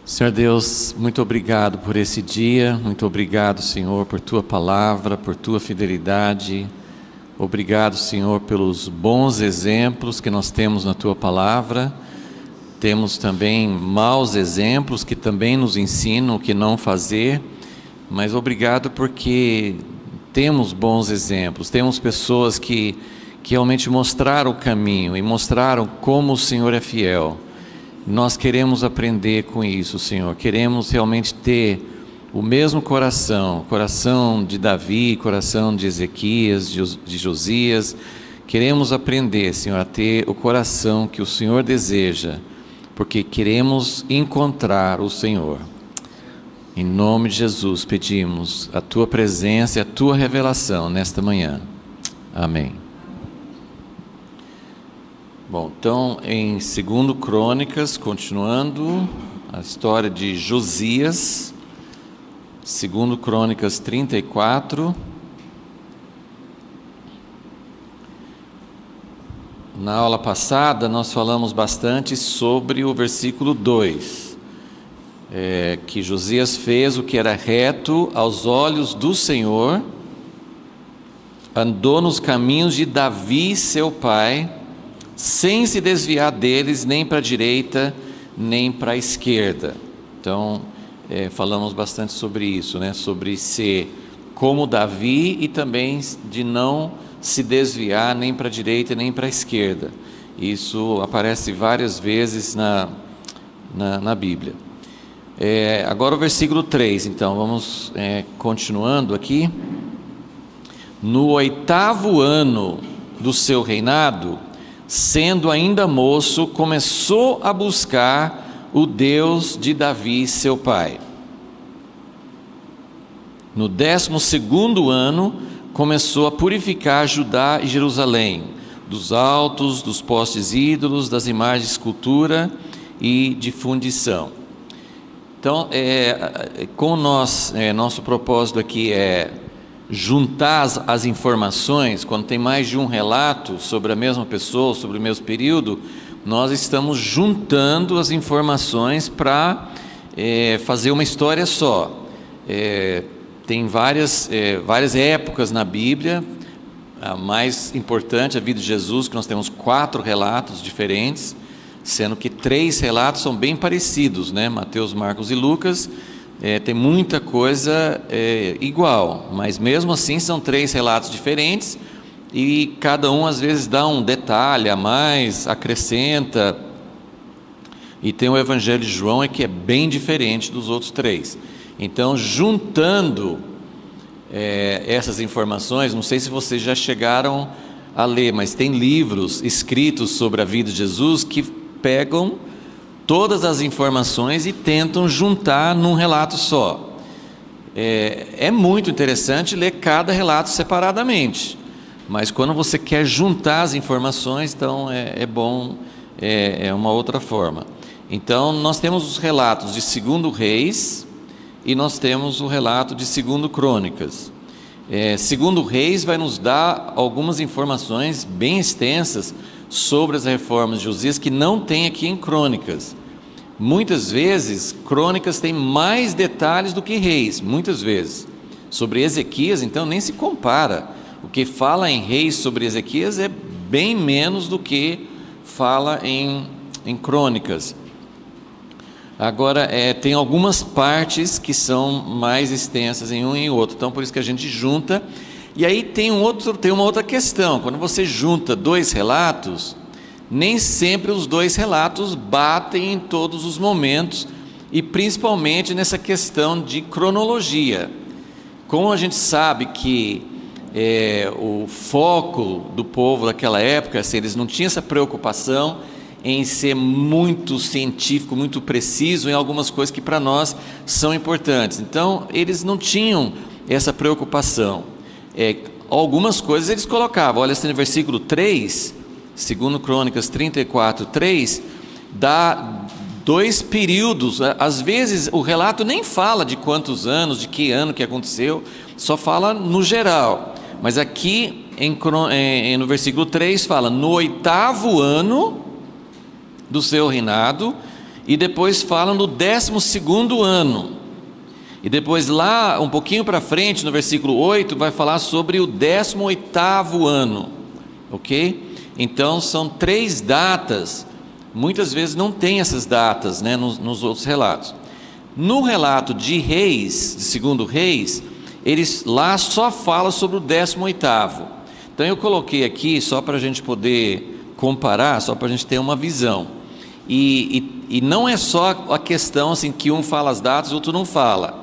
Senhor Deus, muito obrigado por esse dia, muito obrigado, Senhor, por Tua palavra, por Tua fidelidade. Obrigado, Senhor, pelos bons exemplos que nós temos na Tua palavra. Temos também maus exemplos que também nos ensinam o que não fazer, mas obrigado porque temos bons exemplos, temos pessoas que realmente mostraram o caminho e mostraram como o Senhor é fiel. Nós queremos aprender com isso, Senhor, queremos realmente ter o mesmo coração, coração de Davi, coração de Ezequias, de Josias. Queremos aprender, Senhor, a ter o coração que o Senhor deseja, porque queremos encontrar o Senhor. Em nome de Jesus pedimos a Tua presença e a Tua revelação nesta manhã. Amém. Bom, então em 2 Crônicas, continuando a história de Josias, 2 Crônicas 34. Na aula passada nós falamos bastante sobre o versículo 2, que Josias fez o que era reto aos olhos do Senhor, andou nos caminhos de Davi seu pai, sem se desviar deles nem para a direita nem para a esquerda. Então falamos bastante sobre isso, né? Sobre ser como Davi e também de não se desviar nem para a direita nem para a esquerda. Isso aparece várias vezes na Bíblia. Agora o versículo 3, então vamos continuando aqui. No 8º ano do seu reinado, sendo ainda moço, começou a buscar o Deus de Davi seu pai. No 12º ano, começou a purificar Judá e Jerusalém, dos altos, dos postes ídolos, das imagens de escultura e de fundição. Então, nosso propósito aqui é juntar as informações. Quando tem mais de um relato sobre a mesma pessoa, sobre o mesmo período, nós estamos juntando as informações para fazer uma história só. Tem várias épocas na Bíblia. A mais importante, a vida de Jesus, que nós temos 4 relatos diferentes, sendo que 3 relatos são bem parecidos, né? Mateus, Marcos e Lucas. Tem muita coisa igual, mas mesmo assim são 3 relatos diferentes e cada um às vezes dá um detalhe a mais, acrescenta. E tem o Evangelho de João que é bem diferente dos outros 3. Então, juntando essas informações, não sei se vocês já chegaram a ler, mas tem livros escritos sobre a vida de Jesus que pegam todas as informações e tentam juntar num relato só. É muito interessante ler cada relato separadamente, mas quando você quer juntar as informações, então é bom, uma outra forma. Então nós temos os relatos de 2 Reis e nós temos o relato de 2 Crônicas. 2 Reis vai nos dar algumas informações bem extensas sobre as reformas de Josias que não tem aqui em Crônicas. Muitas vezes Crônicas tem mais detalhes do que Reis, muitas vezes. Sobre Ezequias, então, nem se compara. O que fala em Reis sobre Ezequias é bem menos do que fala em Crônicas. Agora, tem algumas partes que são mais extensas em um e em outro, então por isso que a gente junta. E aí tem uma outra questão. Quando você junta 2 relatos, nem sempre os 2 relatos batem em todos os momentos, e principalmente nessa questão de cronologia. Como a gente sabe que o foco do povo daquela época, assim, eles não tinham essa preocupação em ser muito científico, muito preciso em algumas coisas que para nós são importantes. Então, eles não tinham essa preocupação. Algumas coisas eles colocavam. Olha, assim, no versículo 3, 2 Crônicas 34, 3, dá 2 períodos. Às vezes o relato nem fala de quantos anos, de que ano que aconteceu, só fala no geral. Mas aqui no versículo 3 fala: no 8º ano do seu reinado, e depois fala no 12º ano. E depois lá, um pouquinho para frente, no versículo 8, vai falar sobre o 18º ano, ok? Então são 3 datas, muitas vezes não tem essas datas, né, nos outros relatos. No relato de Reis, de 2º Reis, eles lá só fala sobre o 18º. Então eu coloquei aqui só para a gente poder comparar, só para a gente ter uma visão. E não é só a questão assim que um fala as datas e o outro não fala.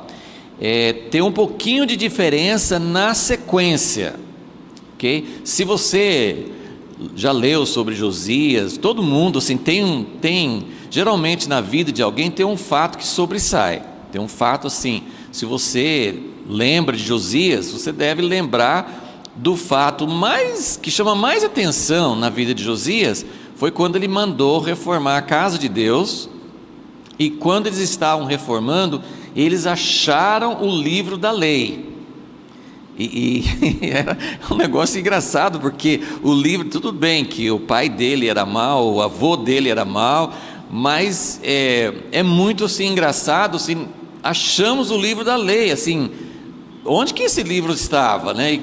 Tem um pouquinho de diferença na sequência, ok? Se você já leu sobre Josias, todo mundo assim tem geralmente na vida de alguém tem um fato que sobressai. Tem um fato assim, se você lembra de Josias, você deve lembrar do fato que chama mais atenção na vida de Josias, foi quando ele mandou reformar a casa de Deus. E quando eles estavam reformando, eles acharam o livro da lei. E era um negócio engraçado, porque o livro, tudo bem que o pai dele era mau, o avô dele era mau, mas é muito assim engraçado, assim, achamos o livro da lei, assim, onde que esse livro estava, né?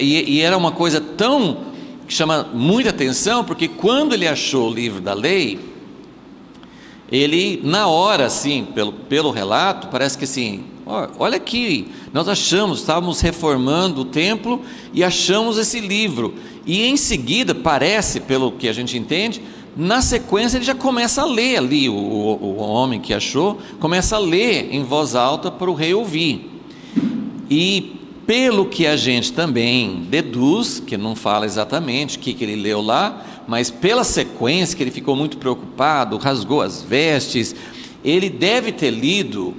E era uma coisa que chama muita atenção, porque quando ele achou o livro da lei, ele, na hora, assim, pelo relato, parece que assim, olha aqui, nós estávamos reformando o templo e achamos esse livro. E em seguida, pelo que a gente entende, na sequência ele já começa a ler ali, o homem que achou, começa a ler em voz alta para o rei ouvir. E pelo que a gente também deduz, que não fala exatamente o que ele leu lá, mas pela sequência que ele ficou muito preocupado, rasgou as vestes, ele deve ter lido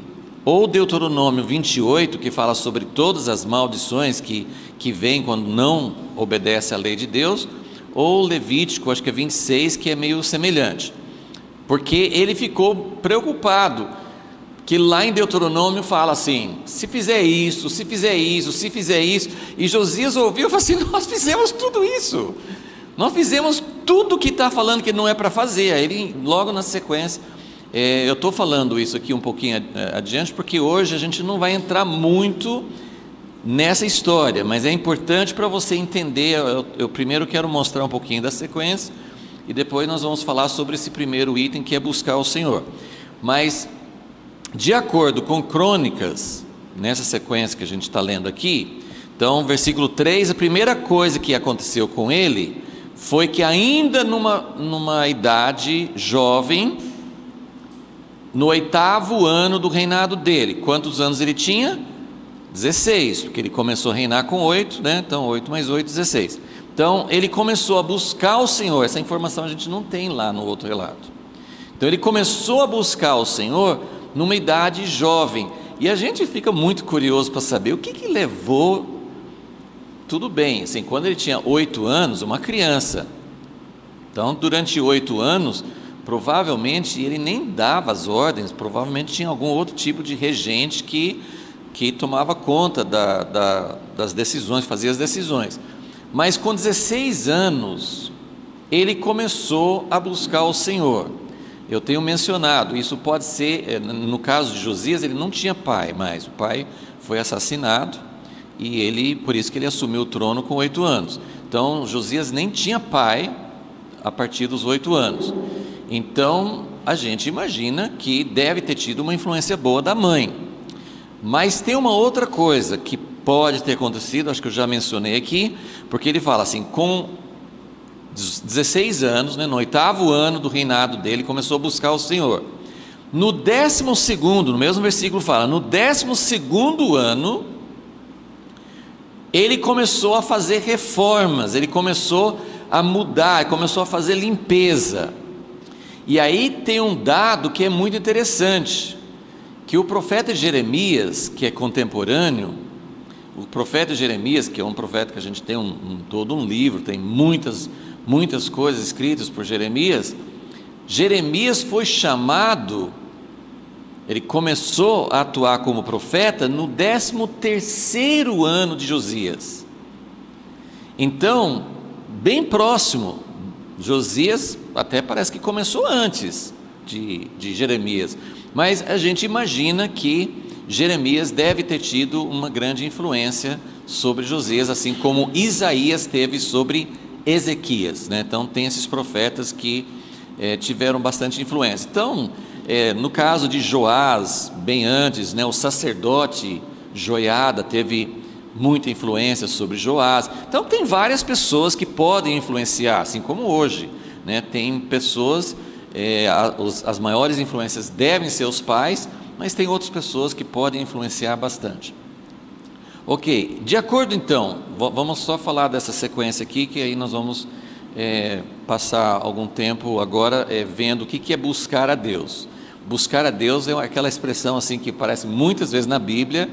ou Deuteronômio 28, que fala sobre todas as maldições que vêm quando não obedece à lei de Deus, ou Levítico, acho que é 26, que é meio semelhante, porque ele ficou preocupado, que lá em Deuteronômio fala assim, se fizer isso, se fizer isso, se fizer isso, e Josias ouviu e falou assim, nós fizemos tudo isso, nós fizemos tudo que está falando que não é para fazer. Aí ele, logo na sequência, eu estou falando isso aqui um pouquinho adiante, porque hoje a gente não vai entrar muito nessa história, mas é importante para você entender. Eu primeiro quero mostrar um pouquinho da sequência, e depois nós vamos falar sobre esse primeiro item, que é buscar o Senhor. Mas, de acordo com Crônicas, nessa sequência que a gente está lendo aqui, então, versículo 3, a primeira coisa que aconteceu com ele foi que ainda numa idade jovem, no 8º ano do reinado dele, quantos anos ele tinha? 16, porque ele começou a reinar com 8, né? Então 8 mais 8, 16. Então ele começou a buscar o Senhor. Essa informação a gente não tem lá no outro relato. Então ele começou a buscar o Senhor numa idade jovem, e a gente fica muito curioso para saber o que levou. Tudo bem, assim, quando ele tinha 8 anos, uma criança, então durante 8 anos, provavelmente ele nem dava as ordens, provavelmente tinha algum outro tipo de regente que tomava conta das decisões, fazia as decisões. Mas com 16 anos, ele começou a buscar o Senhor. Eu tenho mencionado, isso pode ser, no caso de Josias, ele não tinha pai mais, o pai foi assassinado, e por isso que ele assumiu o trono com 8 anos. Então Josias nem tinha pai a partir dos 8 anos. Então a gente imagina que deve ter tido uma influência boa da mãe. Mas tem uma outra coisa que pode ter acontecido, acho que eu já mencionei aqui, porque ele fala assim, com 16 anos, né, no 8º ano do reinado dele, começou a buscar o Senhor. No 12º, no mesmo versículo fala, no 12º ano, ele começou a fazer reformas, ele começou a mudar, começou a fazer limpeza. E aí tem um dado que é muito interessante, que o profeta Jeremias, que é contemporâneo, o profeta Jeremias, que é um profeta que a gente tem todo um livro, tem muitas coisas escritas por Jeremias. Jeremias foi chamado, ele começou a atuar como profeta no 13º ano de Josias. Então, bem próximo, Josias até parece que começou antes, de Jeremias, mas a gente imagina que Jeremias deve ter tido uma grande influência sobre Josias, assim como Isaías teve sobre Ezequias, né? Então tem esses profetas que tiveram bastante influência. Então, no caso de Joás, bem antes, né, o sacerdote Joiada teve muita influência sobre Joás. Então tem várias pessoas que podem influenciar, assim como hoje, né? Tem pessoas, as maiores influências devem ser os pais, mas tem outras pessoas que podem influenciar bastante. Ok, de acordo então, vamos só falar dessa sequência aqui, que aí nós vamos passar algum tempo agora vendo o que é buscar a Deus. Buscar a Deus é aquela expressão assim que aparece muitas vezes na Bíblia,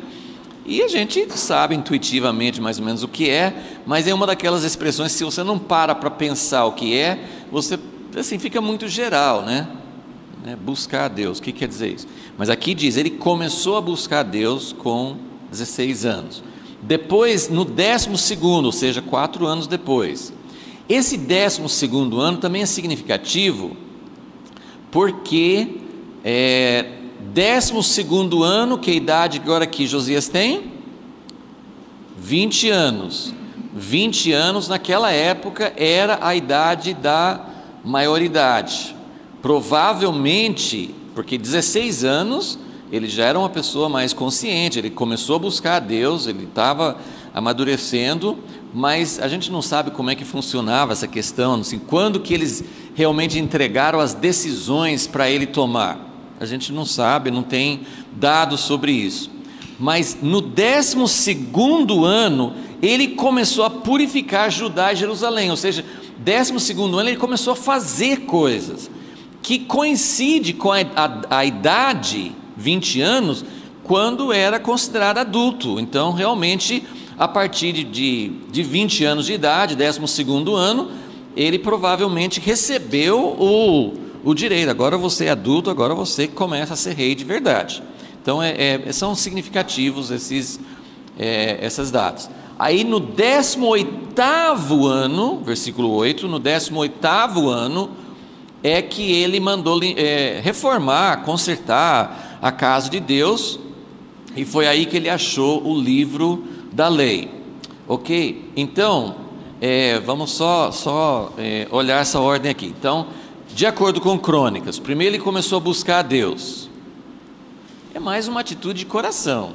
e a gente sabe intuitivamente mais ou menos o que é, mas é uma daquelas expressões que se você não para pensar o que é, você assim fica muito geral, né? Buscar a Deus, o que quer dizer isso? Mas aqui diz, ele começou a buscar a Deus com 16 anos. Depois, no 12º, ou seja, 4 anos depois. Esse 12º ano também é significativo, porque 12º ano, que é a idade agora que Josias tem? 20 anos. 20 anos naquela época era a idade da maioridade. Provavelmente, porque 16 anos, ele já era uma pessoa mais consciente, ele começou a buscar a Deus, ele estava amadurecendo, mas a gente não sabe como é que funcionava essa questão, assim, quando que eles realmente entregaram as decisões para ele tomar. A gente não sabe, não tem dados sobre isso. Mas no 12º ano, ele começou a purificar Judá e Jerusalém, ou seja, 12º ano ele começou a fazer coisas, que coincide com a idade, 20 anos, quando era considerado adulto. Então realmente, a partir de 20 anos de idade, 12º ano, ele provavelmente recebeu o direito, agora você é adulto, agora você começa a ser rei de verdade. Então são significativos essas datas. Aí no 18º ano, versículo 8, no 18º ano, é que ele mandou reformar, consertar a casa de Deus, e foi aí que ele achou o livro da lei. Ok? Então, vamos só olhar essa ordem aqui. Então, de acordo com Crônicas, primeiro ele começou a buscar a Deus. É mais uma atitude de coração,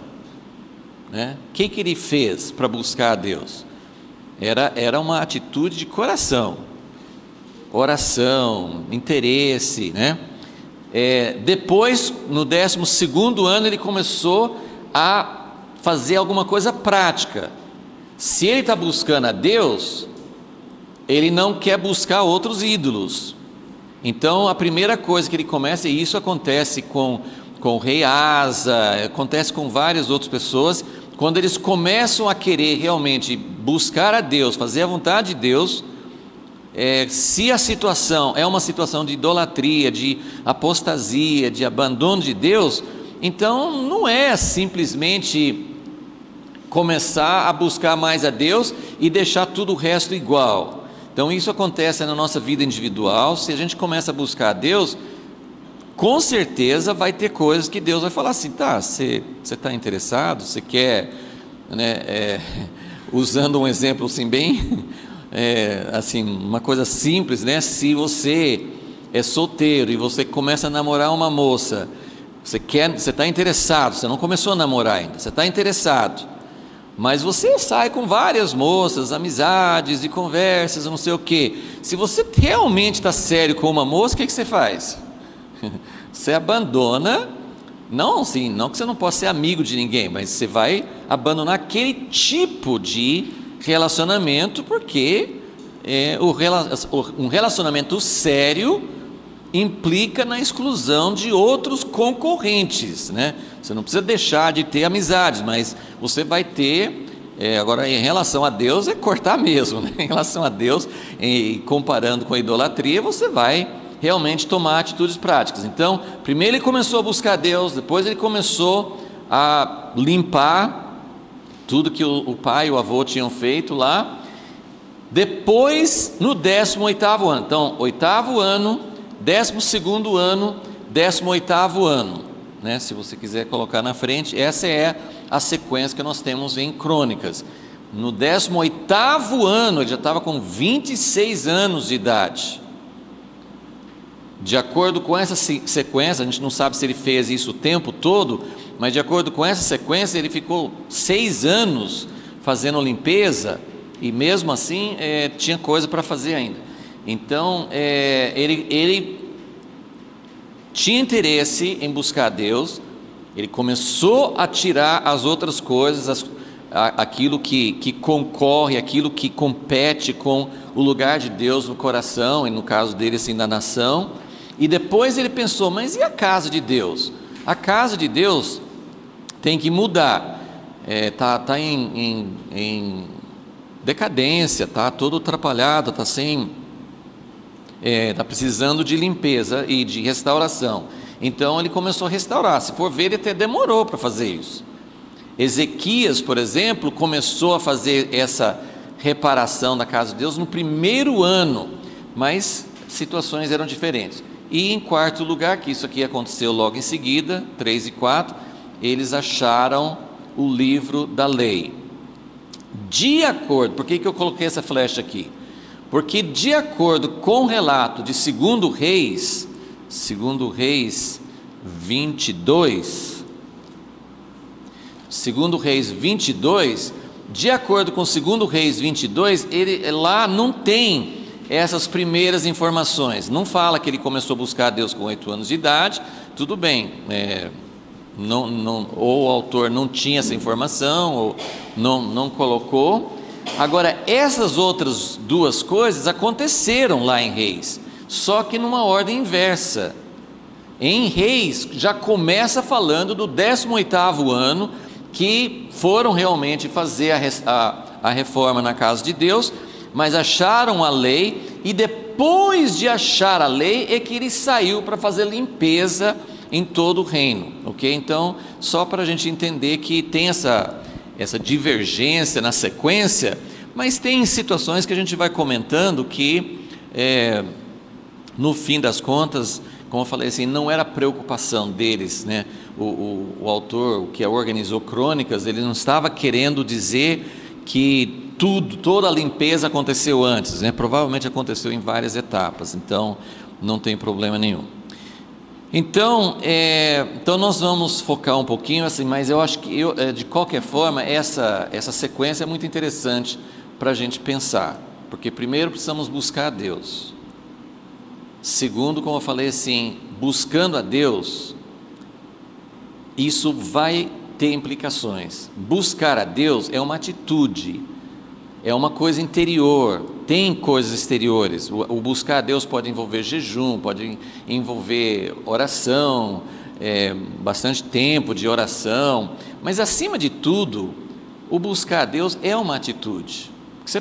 né? O que ele fez para buscar a Deus? Era uma atitude de coração, oração, interesse, né? Depois, no 12º ano, ele começou a fazer alguma coisa prática. Se ele está buscando a Deus, ele não quer buscar outros ídolos. Então a primeira coisa que ele começa, e isso acontece com o rei Asa, acontece com várias outras pessoas, quando eles começam a querer realmente buscar a Deus, fazer a vontade de Deus, se a situação é uma situação de idolatria, de apostasia, de abandono de Deus, então não é simplesmente começar a buscar mais a Deus e deixar tudo o resto igual. Então isso acontece na nossa vida individual. Se a gente começa a buscar a Deus, com certeza vai ter coisas que Deus vai falar assim, tá, você está interessado, você quer, né, usando um exemplo assim bem, assim, uma coisa simples, né, se você é solteiro e você começa a namorar uma moça, você está interessado, você não começou a namorar ainda, você está interessado, mas você sai com várias moças, amizades e conversas, não sei o que. Se você realmente está sério com uma moça, o que você faz? Você abandona, não assim, não que você não possa ser amigo de ninguém, mas você vai abandonar aquele tipo de relacionamento, porque um relacionamento sério implica na exclusão de outros concorrentes, né? Você não precisa deixar de ter amizades, mas você vai ter, agora em relação a Deus é cortar mesmo, né? Em relação a Deus, comparando com a idolatria, você vai realmente tomar atitudes práticas. Então, primeiro ele começou a buscar Deus, depois ele começou a limpar tudo que o pai e o avô tinham feito lá. Depois, no 18º ano, então 8º ano, 12º ano, 18º ano, né? Se você quiser colocar na frente, essa é a sequência que nós temos em Crônicas. No 18º ano, ele já estava com 26 anos de idade. De acordo com essa sequência, a gente não sabe se ele fez isso o tempo todo, mas de acordo com essa sequência, ele ficou 6 anos fazendo limpeza, e mesmo assim tinha coisa para fazer ainda. Então ele tinha interesse em buscar Deus, ele começou a tirar as outras coisas, aquilo que concorre, aquilo que compete com o lugar de Deus no coração, e no caso dele assim da nação. E depois ele pensou, mas e a casa de Deus? A casa de Deus tem que mudar, está em decadência, está todo atrapalhado, está precisando de limpeza e de restauração. Então ele começou a restaurar. Se for ver, ele até demorou para fazer isso. Ezequias, por exemplo, começou a fazer essa reparação da casa de Deus no 1º ano, mas situações eram diferentes. E em quarto lugar, que isso aqui aconteceu logo em seguida, 3 e 4, eles acharam o livro da lei. De acordo, por que eu coloquei essa flecha aqui? Porque de acordo com o relato de 2 Reis 22, 2 Reis 22, de acordo com 2 Reis 22, ele lá não tem essas primeiras informações, não fala que ele começou a buscar a Deus com 8 anos de idade, tudo bem, ou o autor não tinha essa informação, ou não colocou. Agora, essas outras duas coisas aconteceram lá em Reis, só que numa ordem inversa. Em Reis já começa falando do 18º ano, que foram realmente fazer a reforma na casa de Deus, mas acharam a lei, e depois de achar a lei é que ele saiu para fazer limpeza em todo o reino, ok? Então, só para a gente entender que tem essa divergência na sequência, mas tem situações que a gente vai comentando que, no fim das contas, como eu falei assim, não era preocupação deles, né? O autor, o que organizou Crônicas, ele não estava querendo dizer que toda a limpeza aconteceu antes, né? Provavelmente aconteceu em várias etapas, então não tem problema nenhum. Então nós vamos focar um pouquinho assim, mas eu acho que de qualquer forma essa sequência é muito interessante para a gente pensar, porque primeiro precisamos buscar a Deus. Segundo, como eu falei assim, buscando a Deus, isso vai ter implicações. Buscar a Deus é uma atitude, é uma coisa interior, tem coisas exteriores. O buscar a Deus pode envolver jejum, pode envolver oração, bastante tempo de oração, mas acima de tudo, o buscar a Deus é uma atitude. Você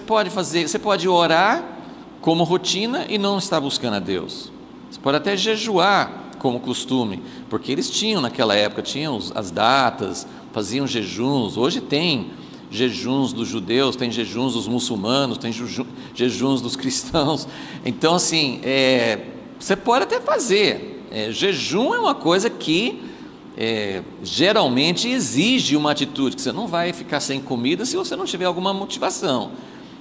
pode orar como rotina e não estar buscando a Deus. Você pode até jejuar como costume, porque eles tinham naquela época, as datas, faziam jejuns. Hoje tem jejuns dos judeus, tem jejuns dos muçulmanos, tem jejuns dos cristãos. Então assim, você pode até fazer. Jejum é uma coisa que geralmente exige uma atitude, que você não vai ficar sem comida se você não tiver alguma motivação,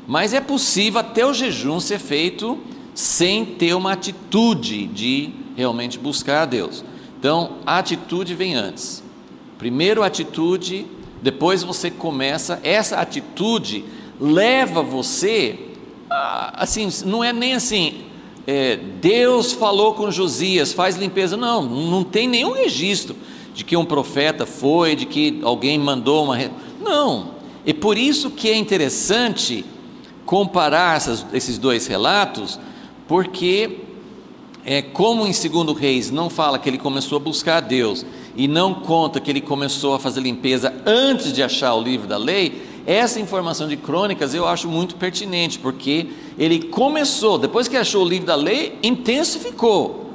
mas é possível até o jejum ser feito sem ter uma atitude de realmente buscar a Deus. Então a atitude vem antes. Primeiro a atitude, depois você começa, essa atitude leva você assim, não é nem assim, Deus falou com Josias, faz limpeza, não tem nenhum registro de que um profeta foi, de que alguém mandou não, é por isso que é interessante comparar esses dois relatos, porque como em 2 Reis não fala que ele começou a buscar a Deus, e não conta que ele começou a fazer limpeza antes de achar o livro da lei, essa informação de Crônicas eu acho muito pertinente, porque ele começou, depois que achou o livro da lei, intensificou,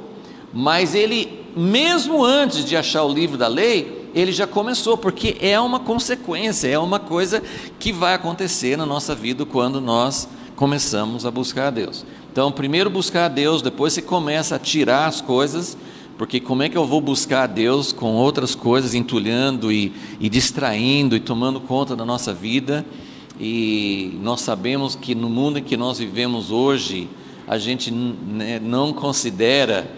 mas ele, mesmo antes de achar o livro da lei, ele já começou, porque é uma consequência, é uma coisa que vai acontecer na nossa vida quando nós começamos a buscar a Deus. Então primeiro buscar a Deus, depois você começa a tirar as coisas porque como é que eu vou buscar a Deus com outras coisas entulhando e distraindo e tomando conta da nossa vida? E nós sabemos que no mundo em que nós vivemos hoje, a gente não considera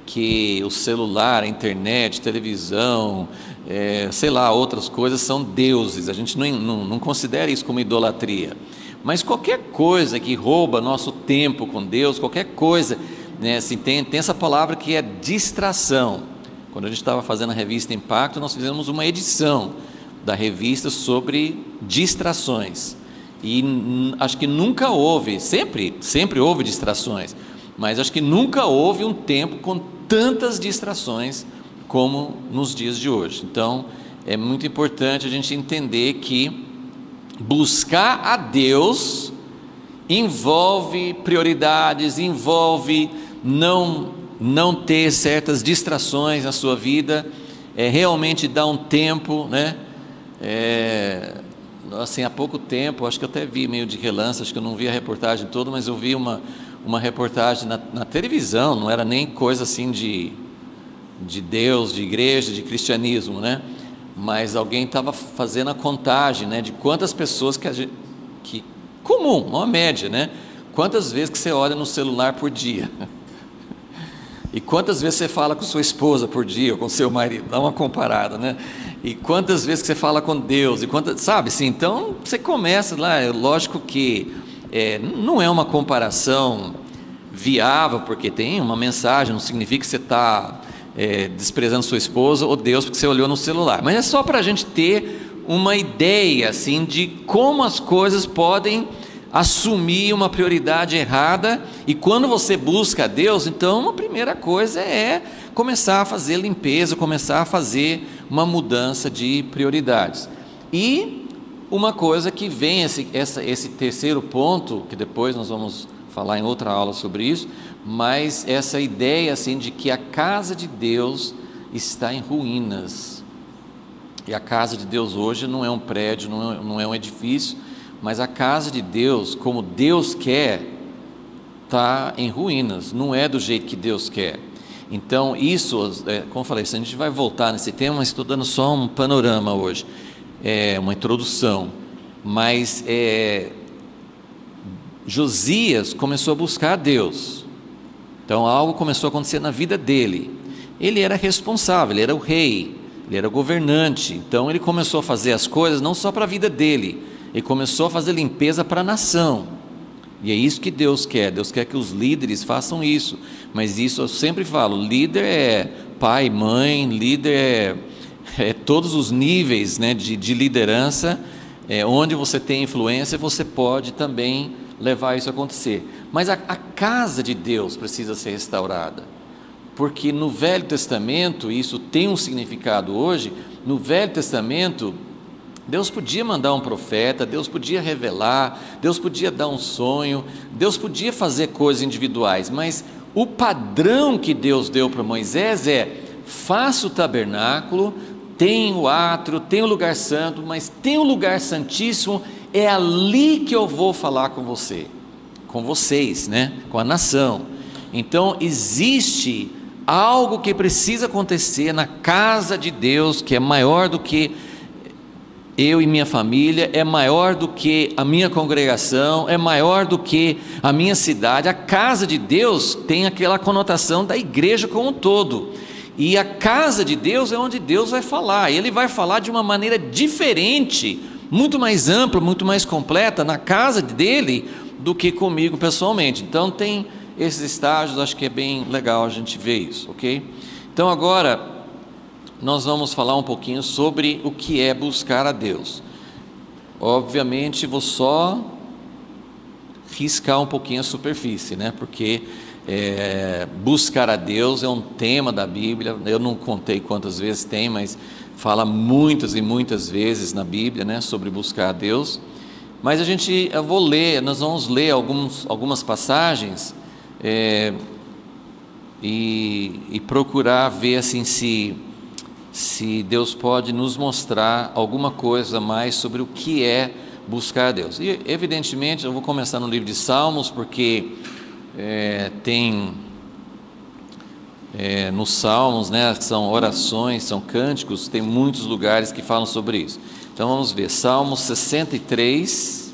que o celular, a internet, televisão, sei lá, outras coisas são deuses. A gente não considera isso como idolatria. Mas qualquer coisa que rouba nosso tempo com Deus, qualquer coisa, né, assim, tem essa palavra que é distração. Quando a gente estava fazendo a revista Impacto, nós fizemos uma edição da revista sobre distrações. E acho que nunca houve, sempre houve distrações, mas acho que nunca houve um tempo com tantas distrações como nos dias de hoje. Então, é muito importante a gente entender que buscar a Deus envolve prioridades, envolve não ter certas distrações na sua vida, realmente dar um tempo, né? Assim, há pouco tempo, acho que eu até vi meio de relance, acho que eu não vi a reportagem toda, mas eu vi uma reportagem na televisão, não era nem coisa assim de Deus, de igreja, de cristianismo, né? Mas alguém estava fazendo a contagem, né, de quantas pessoas comum, uma média, né? Quantas vezes que você olha no celular por dia? E quantas vezes você fala com sua esposa por dia, ou com seu marido? Dá uma comparada, né? E quantas vezes que você fala com Deus? E sabe assim? Então você começa lá, lógico que não é uma comparação viável, porque tem uma mensagem, não significa que você está desprezando sua esposa ou Deus porque você olhou no celular, mas é só para a gente ter uma ideia assim de como as coisas podem assumir uma prioridade errada. E quando você busca a Deus, então a primeira coisa é começar a fazer limpeza, começar a fazer uma mudança de prioridades. E uma coisa que vem esse terceiro ponto, que depois nós vamos falar em outra aula sobre isso, mas essa ideia assim de que a casa de Deus está em ruínas. E a casa de Deus hoje não é um prédio, não é um edifício, mas a casa de Deus, como Deus quer, está em ruínas, não é do jeito que Deus quer. Então isso, como eu falei, a gente vai voltar nesse tema, mas estou dando só um panorama hoje, uma introdução. Mas Josias começou a buscar a Deus, então algo começou a acontecer na vida dele. Ele era responsável, ele era o rei, ele era o governante, então ele começou a fazer as coisas não só para a vida dele, ele começou a fazer limpeza para a nação. E é isso que Deus quer que os líderes façam isso. Mas isso eu sempre falo, líder é pai, mãe, líder é todos os níveis, né, de liderança, onde você tem influência, você pode também levar isso a acontecer. Mas a casa de Deus precisa ser restaurada, porque no Velho Testamento, isso tem um significado hoje. No Velho Testamento, Deus podia mandar um profeta, Deus podia revelar, Deus podia dar um sonho, Deus podia fazer coisas individuais, mas o padrão que Deus deu para Moisés faça o tabernáculo, tem o átrio, tem o lugar santo, mas tem o lugar santíssimo, é ali que eu vou falar com você, com vocês, né? Com a nação. Então existe algo que precisa acontecer na casa de Deus, que é maior do que eu e minha família, é maior do que a minha congregação, é maior do que a minha cidade. A casa de Deus tem aquela conotação da igreja como um todo, e a casa de Deus é onde Deus vai falar, e Ele vai falar de uma maneira diferente, muito mais ampla, muito mais completa na casa dele do que comigo pessoalmente. Então tem esses estágios, acho que é bem legal a gente ver isso, ok? Então agora nós vamos falar um pouquinho sobre o que é buscar a Deus. Obviamente vou só riscar um pouquinho a superfície, né? Porque buscar a Deus é um tema da Bíblia. Eu não contei quantas vezes tem, mas fala muitas e muitas vezes na Bíblia, né, sobre buscar a Deus. Mas nós vamos ler algumas passagens e procurar ver assim se Deus pode nos mostrar alguma coisa mais sobre o que é buscar a Deus. E evidentemente eu vou começar no livro de Salmos, porque tem nos Salmos, né? São orações, são cânticos, tem muitos lugares que falam sobre isso. Então vamos ver, Salmo 63,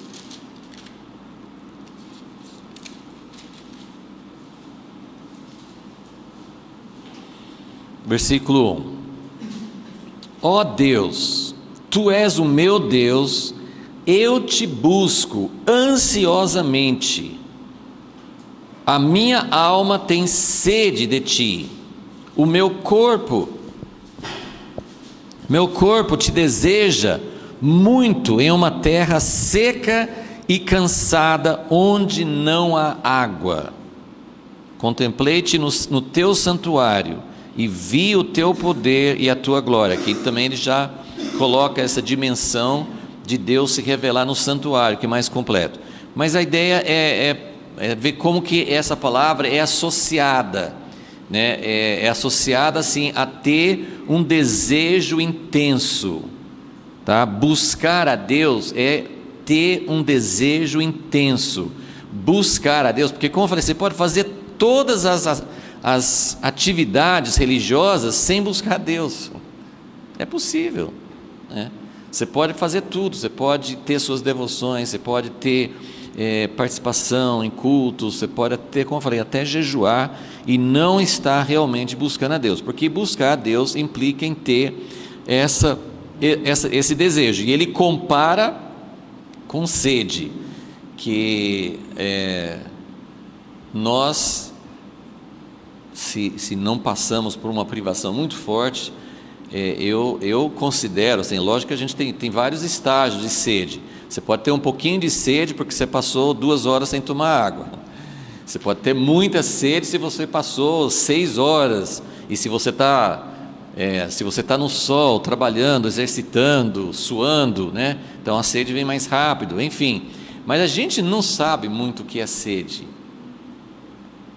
versículo 1. Ó Deus, Tu és o meu Deus, eu te busco ansiosamente. A minha alma tem sede de Ti. O meu corpo te deseja muito em uma terra seca e cansada, onde não há água. Contemplei-te no Teu santuário e vi o Teu poder e a Tua glória. Aqui também ele já coloca essa dimensão de Deus se revelar no santuário, que é mais completo. Mas a ideia é ver como que essa palavra é associada, né? É associada assim a ter um desejo intenso, tá? Buscar a Deus é ter um desejo intenso. Buscar a Deus, porque como eu falei, você pode fazer todas as atividades religiosas sem buscar a Deus. É possível, né? Você pode fazer tudo, você pode ter suas devoções, você pode ter participação em cultos, você pode até, como eu falei, até jejuar e não estar realmente buscando a Deus, porque buscar a Deus implica em ter esse desejo. E ele compara com sede, que nós, se não passamos por uma privação muito forte, eu considero, assim, lógico que a gente tem vários estágios de sede. Você pode ter um pouquinho de sede porque você passou 2 horas sem tomar água. Você pode ter muita sede se você passou 6 horas. E se você está no sol, trabalhando, exercitando, suando, né? Então a sede vem mais rápido, enfim. Mas a gente não sabe muito o que é sede.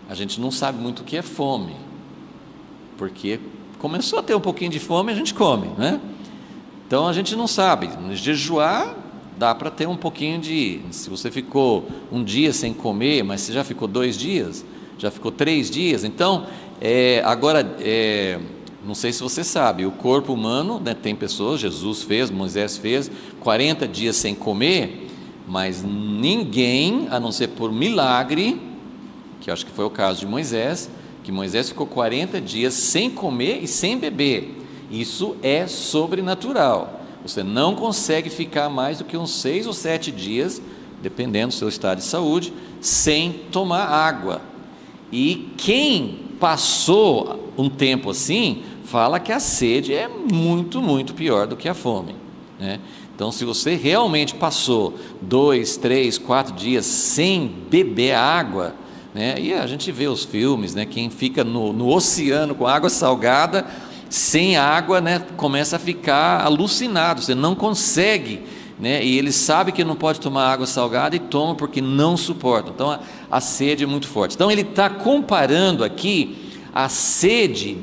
A gente não sabe muito o que é fome. Porque começou a ter um pouquinho de fome, a gente come, né? Então a gente não sabe. Jejuar dá para ter um pouquinho de. Se você ficou um dia sem comer, mas você já ficou 2 dias, já ficou 3 dias. Então, não sei se você sabe, o corpo humano, né, tem pessoas, Jesus fez, Moisés fez, 40 dias sem comer, mas ninguém, a não ser por milagre, que eu acho que foi o caso de Moisés, que Moisés ficou 40 dias sem comer e sem beber. Isso é sobrenatural. Você não consegue ficar mais do que uns 6 ou 7 dias, dependendo do seu estado de saúde, sem tomar água. E quem passou um tempo assim, fala que a sede é muito, muito pior do que a fome, né? Então, se você realmente passou 2, 3, 4 dias sem beber água, né? E a gente vê os filmes, né? Quem fica no oceano com água salgada, sem água, né, começa a ficar alucinado, você não consegue, né? E ele sabe que não pode tomar água salgada e toma porque não suporta. Então a sede é muito forte. Então ele está comparando aqui a sede,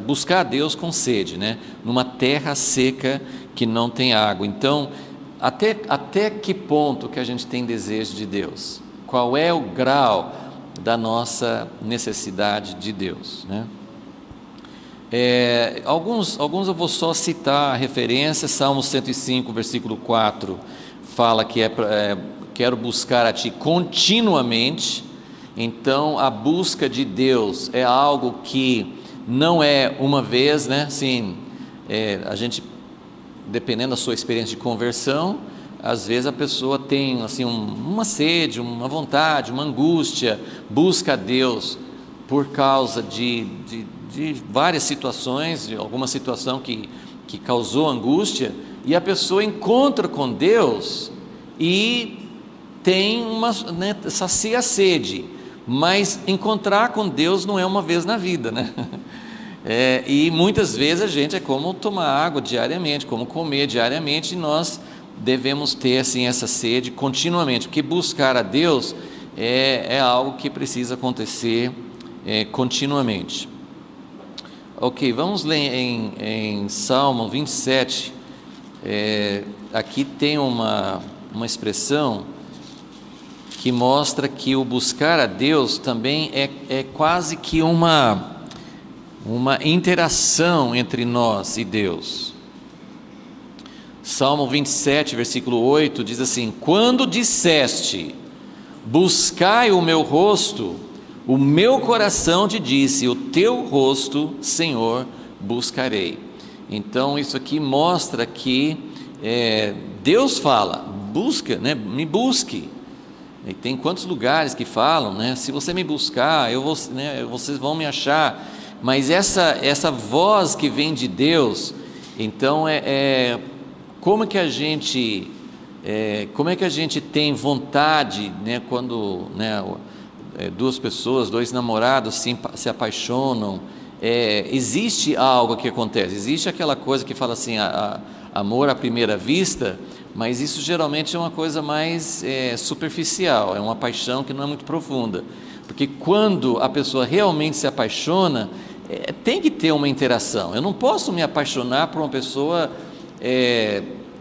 buscar a Deus com sede, né? Numa terra seca que não tem água. Então até que ponto que a gente tem desejo de Deus? Qual é o grau da nossa necessidade de Deus, né? Alguns eu vou só citar a referência. Salmo 105, versículo 4, fala que quero buscar a Ti continuamente. Então a busca de Deus é algo que não é uma vez, né? Assim, a gente, dependendo da sua experiência de conversão, às vezes a pessoa tem assim, uma sede, uma vontade, uma angústia, busca a Deus por causa de várias situações, de alguma situação que causou angústia, e a pessoa encontra com Deus e tem sacia a sede, mas encontrar com Deus não é uma vez na vida, né? E muitas vezes a gente é como tomar água diariamente, como comer diariamente, e nós devemos ter assim essa sede continuamente, porque buscar a Deus é algo que precisa acontecer continuamente. Ok, vamos ler em Salmo 27, aqui tem uma expressão que mostra que o buscar a Deus também é quase que uma interação entre nós e Deus. Salmo 27, versículo 8 diz assim: quando disseste, buscai o meu rosto, o meu coração te disse, o teu rosto, Senhor, buscarei. Então isso aqui mostra que Deus fala, busca, né? Me busque. E tem quantos lugares que falam, né? Se você me buscar, eu vou, né, vocês vão me achar. Mas essa voz que vem de Deus, então como é que a gente tem vontade, né, quando, né, duas pessoas, dois namorados se apaixonam, existe algo que acontece, existe aquela coisa que fala assim, amor à primeira vista, mas isso geralmente é uma coisa mais superficial, é uma paixão que não é muito profunda, porque quando a pessoa realmente se apaixona, tem que ter uma interação. Eu não posso me apaixonar por uma pessoa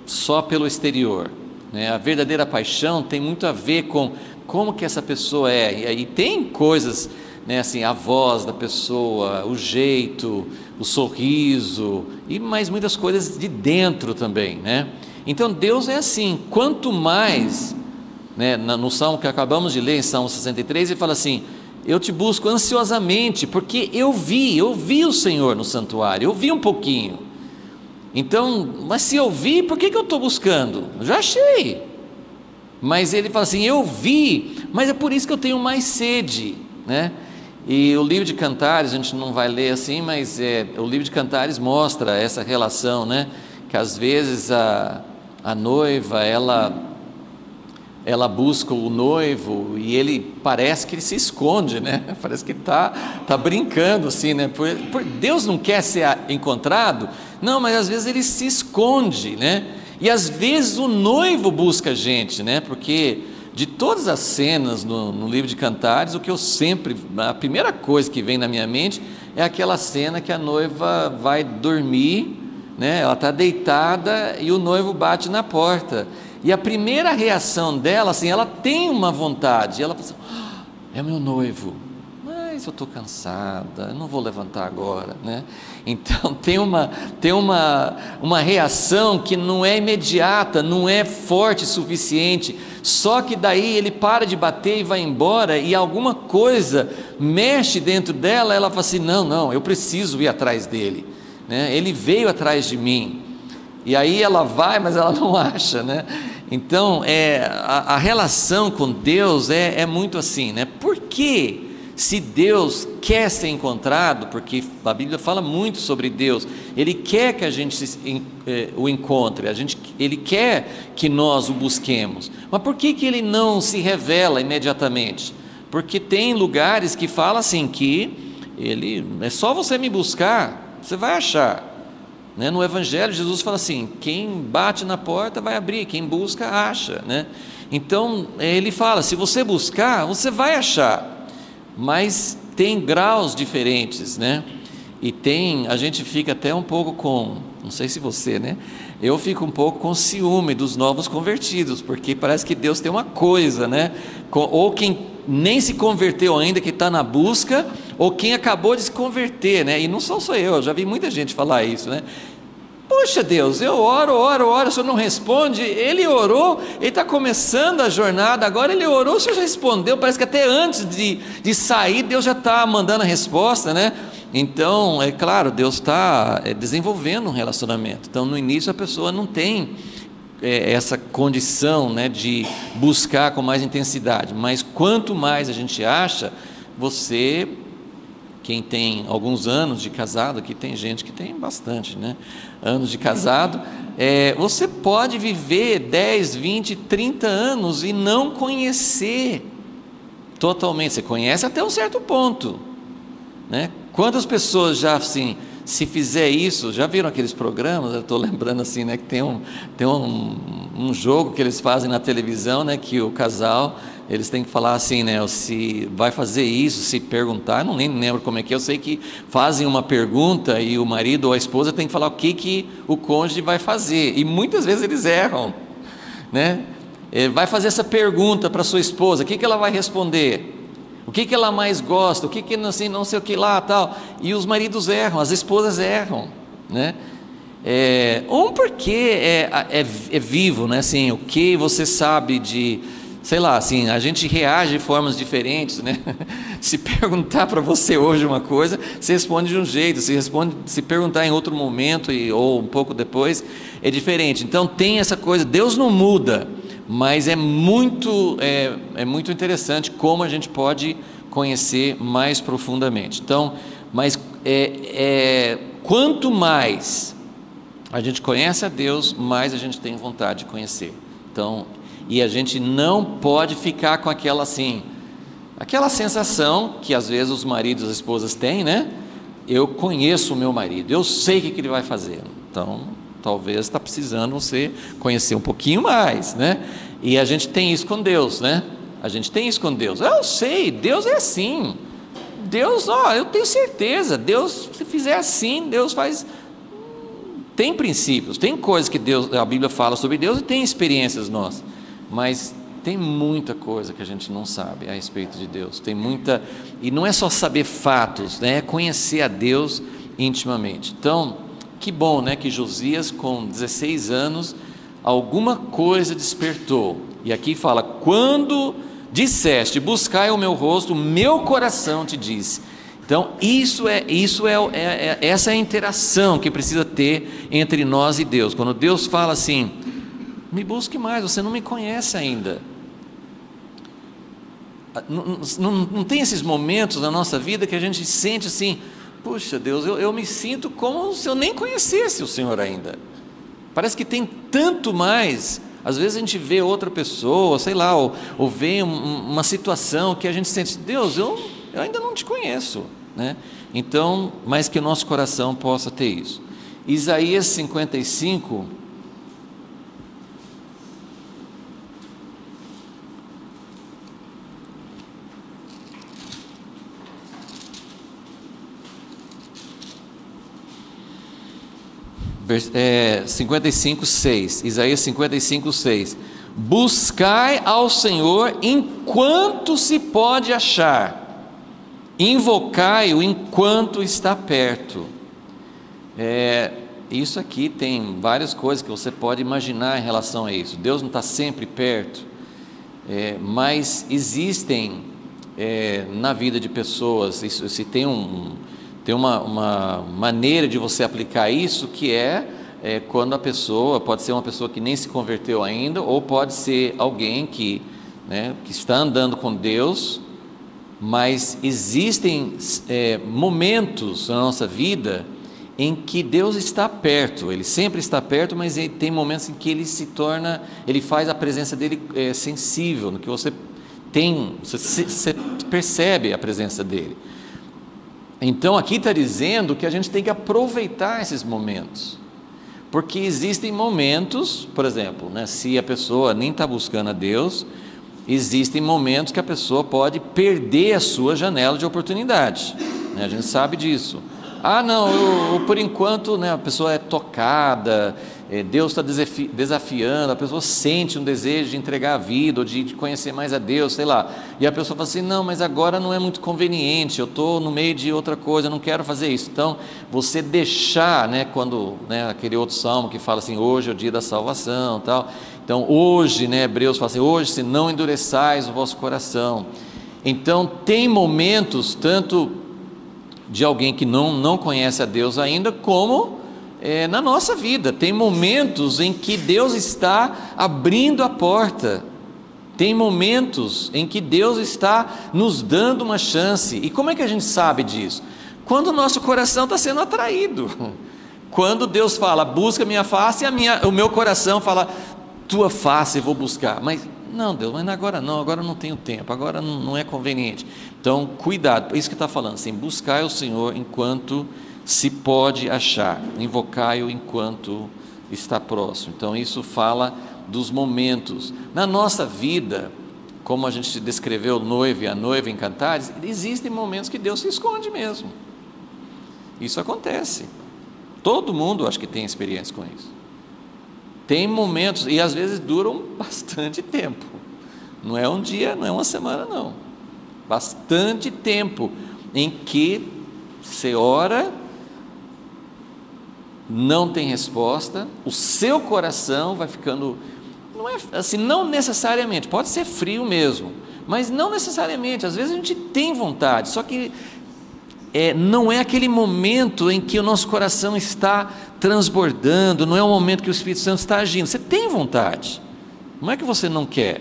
só pelo exterior, né? A verdadeira paixão tem muito a ver com como que essa pessoa é, e tem coisas, né, assim, a voz da pessoa, o jeito, o sorriso, e mais muitas coisas de dentro também, né? Então Deus é assim, quanto mais, né, no Salmo que acabamos de ler, em Salmo 63, ele fala assim: eu te busco ansiosamente, porque eu vi o Senhor no santuário, eu vi um pouquinho. Então, mas se eu vi, por que eu estou buscando? Eu já achei. Mas ele fala assim: eu vi, mas é por isso que eu tenho mais sede, né? E o livro de Cantares, a gente não vai ler assim, mas o livro de Cantares mostra essa relação, né? Que às vezes a noiva, ela busca o noivo e parece que ele se esconde, né? Parece que tá brincando assim, né? Por Deus não quer ser encontrado, não, mas às vezes ele se esconde, né? E às vezes o noivo busca a gente, né? Porque de todas as cenas no livro de Cantares, a primeira coisa que vem na minha mente é aquela cena que a noiva vai dormir, né? Ela está deitada e o noivo bate na porta. E a primeira reação dela, assim, ela tem uma vontade, ela fala assim: é meu noivo, mas eu estou cansada, eu não vou levantar agora, né? Então tem uma reação que não é imediata, não é forte o suficiente, só que daí ele para de bater e vai embora, e alguma coisa mexe dentro dela, ela fala assim: não, eu preciso ir atrás dele, né? Ele veio atrás de mim. E aí ela vai, mas ela não acha, né? Então, a relação com Deus é muito assim, né? Por que, se Deus quer ser encontrado, porque a Bíblia fala muito sobre Deus, Ele quer que a gente o encontre, Ele quer que nós o busquemos, mas por que Ele não se revela imediatamente? Porque tem lugares que fala assim, que é só você me buscar, você vai achar. No Evangelho, Jesus fala assim: quem bate na porta vai abrir, quem busca acha, né? Então ele fala: se você buscar, você vai achar, mas tem graus diferentes, né? E a gente fica até um pouco não sei se você, né? Eu fico um pouco com ciúme dos novos convertidos, porque parece que Deus tem uma coisa, né? Ou quem nem se converteu ainda, que está na busca, ou quem acabou de se converter, né? E não sou só eu já vi muita gente falar isso, né? Poxa Deus, eu oro, o Senhor não responde. Ele orou, ele está começando a jornada, agora ele orou, o Senhor já respondeu. Parece que até antes de sair, Deus já está mandando a resposta, né? Então, é claro, Deus está desenvolvendo um relacionamento. Então, no início a pessoa não tem essa condição, né, de buscar com mais intensidade, mas quanto mais a gente acha, quem tem alguns anos de casado, aqui tem gente que tem bastante, né, anos de casado, você pode viver 10, 20, 30 anos e não conhecer totalmente. Você conhece até um certo ponto, né? Quantas pessoas já assim, se fizer isso, já viram aqueles programas? Eu estou lembrando assim, né, que tem um jogo que eles fazem na televisão, né, que o casal, eles têm que falar assim, né, se vai fazer isso, se perguntar, não nem lembro como é que é, eu sei que fazem uma pergunta e o marido ou a esposa tem que falar o que o cônjuge vai fazer, e muitas vezes eles erram, né? Vai fazer essa pergunta para sua esposa, o que ela vai responder? O que ela mais gosta? O que assim, não sei o que lá, tal. E os maridos erram, as esposas erram, né? Porque é vivo, né? Assim, o que você sabe de, sei lá, assim, a gente reage de formas diferentes, né? Se perguntar para você hoje uma coisa, você responde de um jeito, se perguntar em outro momento ou um pouco depois, é diferente. Então tem essa coisa, Deus não muda, mas é muito interessante como a gente pode conhecer mais profundamente. Então, mas quanto mais a gente conhece a Deus, mais a gente tem vontade de conhecer. Então, e a gente não pode ficar com aquela sensação que às vezes os maridos e as esposas têm, né? Eu conheço o meu marido, eu sei o que ele vai fazer. Então, talvez está precisando você conhecer um pouquinho mais, né? E a gente tem isso com Deus, né? A gente tem isso com Deus. Eu sei, Deus é assim. Deus, eu tenho certeza. Deus, se fizer assim, Deus faz. Tem princípios, tem coisas que a Bíblia fala sobre Deus e tem experiências nossas, mas tem muita coisa que a gente não sabe a respeito de Deus. Tem muita, e não é só saber fatos, né? É conhecer a Deus intimamente. Então, que bom, né? Que Josias, com 16 anos, alguma coisa despertou. E aqui fala: quando disseste, buscai o meu rosto, o meu coração te disse. Então, essa é a interação que precisa ter entre nós e Deus. Quando Deus fala assim: me busque mais, você não me conhece ainda. Não tem esses momentos na nossa vida que a gente sente assim: puxa Deus, eu me sinto como se eu nem conhecesse o Senhor ainda. Parece que tem tanto mais. Às vezes a gente vê outra pessoa, sei lá, ou vê uma situação que a gente sente: Deus, eu ainda não te conheço, né? Então, mas que o nosso coração possa ter isso. Isaías 55, Isaías 55, 6. Buscai ao Senhor enquanto se pode achar, invocai-o enquanto está perto. Isso aqui tem várias coisas que você pode imaginar em relação a isso. Deus não está sempre perto, mas existem na vida de pessoas, se tem uma maneira de você aplicar isso, que quando a pessoa, pode ser uma pessoa que nem se converteu ainda, ou pode ser alguém que está andando com Deus, mas existem momentos na nossa vida em que Deus está perto. Ele sempre está perto, mas tem momentos em que ele faz a presença dele sensível, no que você percebe a presença dele. Então aqui está dizendo que a gente tem que aproveitar esses momentos, porque existem momentos, por exemplo, se a pessoa nem está buscando a Deus, existem momentos que a pessoa pode perder a sua janela de oportunidade, né? A gente sabe disso. Não, por enquanto, a pessoa é tocada, Deus está desafiando, a pessoa sente um desejo de entregar a vida, ou de conhecer mais a Deus, sei lá, e a pessoa fala assim: não, mas agora não é muito conveniente, eu estou no meio de outra coisa, eu não quero fazer isso. Então, você deixar, aquele outro salmo que fala assim: hoje é o dia da salvação, tal. Então, hoje, Hebreus fala assim: hoje, se não endureçais o vosso coração. Então, tem momentos, tanto de alguém que não conhece a Deus ainda, como na nossa vida, tem momentos em que Deus está abrindo a porta, tem momentos em que Deus está nos dando uma chance. E como é que a gente sabe disso? Quando o nosso coração está sendo atraído, quando Deus fala: busca minha face, e o meu coração fala: tua face eu vou buscar. Mas não, Deus, mas agora não tenho tempo, agora não é conveniente. Então, cuidado, é isso que está falando, assim: buscai o Senhor enquanto se pode achar, invocai-o enquanto está próximo. Então, isso fala dos momentos. Na nossa vida, como a gente descreveu o noivo e a noiva em Cantares, existem momentos que Deus se esconde mesmo. Isso acontece. Todo mundo acho que tem experiência com isso. Tem momentos, e às vezes duram bastante tempo. Não é um dia, não é uma semana, não. bastante tempo em que você ora, não tem resposta, o seu coração vai ficando, não é assim, não necessariamente, pode ser frio mesmo, mas não necessariamente, às vezes a gente tem vontade, só que não é aquele momento em que o nosso coração está transbordando, não é o momento que o Espírito Santo está agindo. Você tem vontade, não é que você não quer,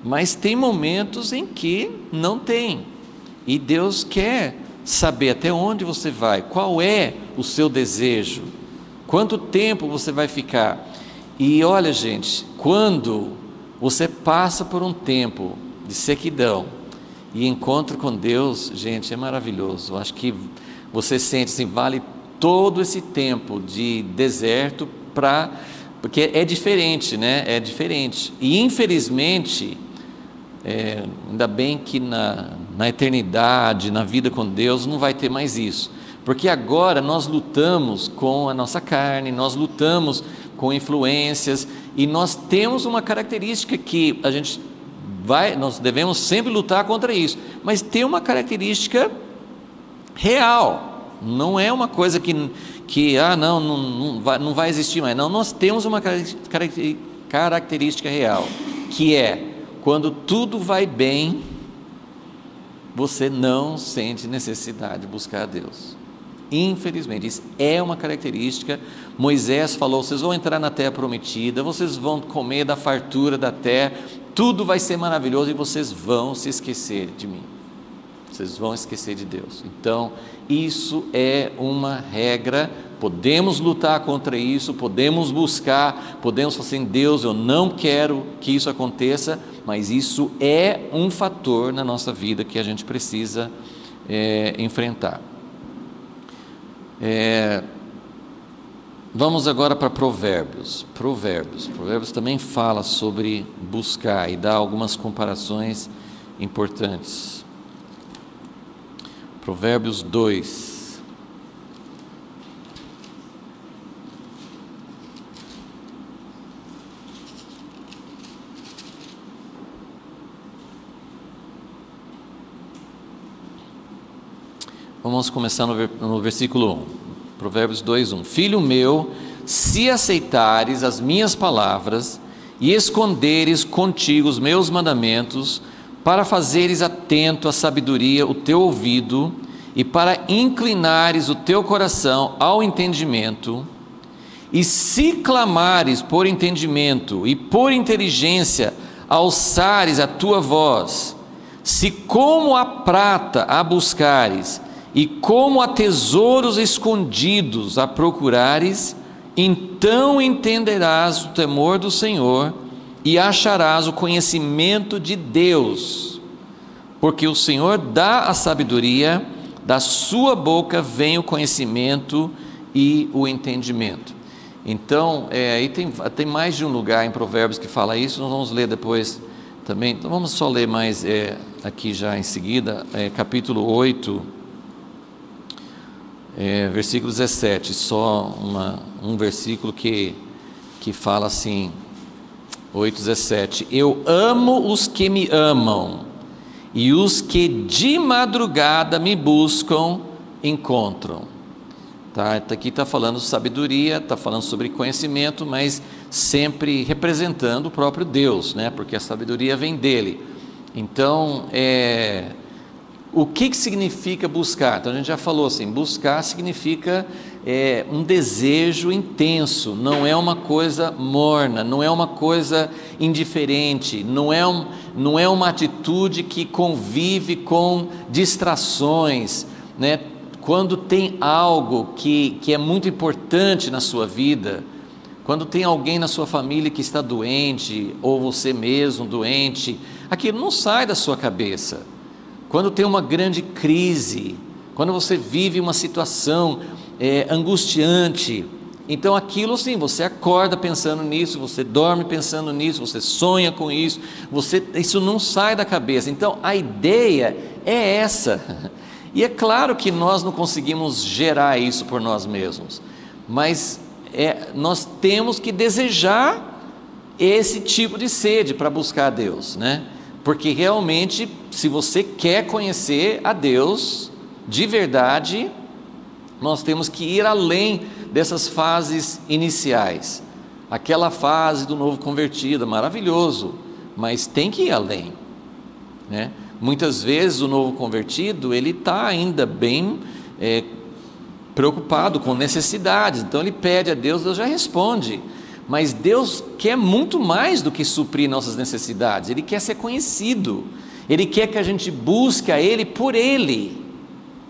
mas tem momentos em que não tem, e Deus quer saber até onde você vai, qual é o seu desejo, quanto tempo você vai ficar. E olha, gente, quando você passa por um tempo de sequidão e encontra com Deus, gente, é maravilhoso. Eu acho que você sente assim, vale todo esse tempo de deserto porque é diferente, né? É diferente. E infelizmente, ainda bem que na eternidade, na vida com Deus, não vai ter mais isso, porque agora nós lutamos com a nossa carne, nós lutamos com influências, e nós temos uma característica que nós devemos sempre lutar contra isso, mas tem uma característica real, não é uma coisa que não vai existir mais, não, nós temos uma característica real, que é, quando tudo vai bem, você não sente necessidade de buscar a Deus. Infelizmente, isso é uma característica. Moisés falou: vocês vão entrar na terra prometida, vocês vão comer da fartura da terra, tudo vai ser maravilhoso, e vocês vão se esquecer de mim, vocês vão esquecer de Deus. Então, isso é uma regra. Podemos lutar contra isso, podemos buscar, podemos falar assim: Deus, eu não quero que isso aconteça, mas isso é um fator na nossa vida que a gente precisa enfrentar. Vamos agora para Provérbios. Provérbios também fala sobre buscar e dá algumas comparações importantes. Provérbios 2. Vamos começar no versículo 1, Provérbios 2:1. Filho meu, se aceitares as minhas palavras e esconderes contigo os meus mandamentos, para fazeres atento à sabedoria o teu ouvido, e para inclinares o teu coração ao entendimento, e se clamares por entendimento e por inteligência alçares a tua voz, se como a prata a buscares, e como a tesouros escondidos a procurares, então entenderás o temor do Senhor e acharás o conhecimento de Deus, porque o Senhor dá a sabedoria, da sua boca vem o conhecimento e o entendimento. Então, aí tem mais de um lugar em Provérbios que fala isso, nós vamos ler depois também, então vamos só ler mais aqui já em seguida, capítulo 8, versículo 17, só um versículo que fala assim, 8:17: eu amo os que me amam, e os que de madrugada me buscam, encontram. Aqui está falando sabedoria, está falando sobre conhecimento, mas sempre representando o próprio Deus, né? Porque a sabedoria vem dele. Então, o que significa buscar? Então a gente já falou assim, buscar significa um desejo intenso, não é uma coisa morna, não é uma coisa indiferente, não é uma atitude que convive com distrações, né? Quando tem algo que é muito importante na sua vida, quando tem alguém na sua família que está doente, ou você mesmo doente, aquilo não sai da sua cabeça. Quando tem uma grande crise, quando você vive uma situação angustiante, então aquilo sim, você acorda pensando nisso, você dorme pensando nisso, você sonha com isso, isso não sai da cabeça. Então a ideia é essa, e é claro que nós não conseguimos gerar isso por nós mesmos, mas nós temos que desejar esse tipo de sede para buscar a Deus, né? porque realmente, se você quer conhecer a Deus de verdade, nós temos que ir além dessas fases iniciais. Aquela fase do novo convertido, maravilhoso, mas tem que ir além, né? Muitas vezes o novo convertido, ele está ainda bem preocupado com necessidades, então ele pede a Deus, Deus já responde, mas Deus quer muito mais do que suprir nossas necessidades, Ele quer ser conhecido, Ele quer que a gente busque a Ele por Ele.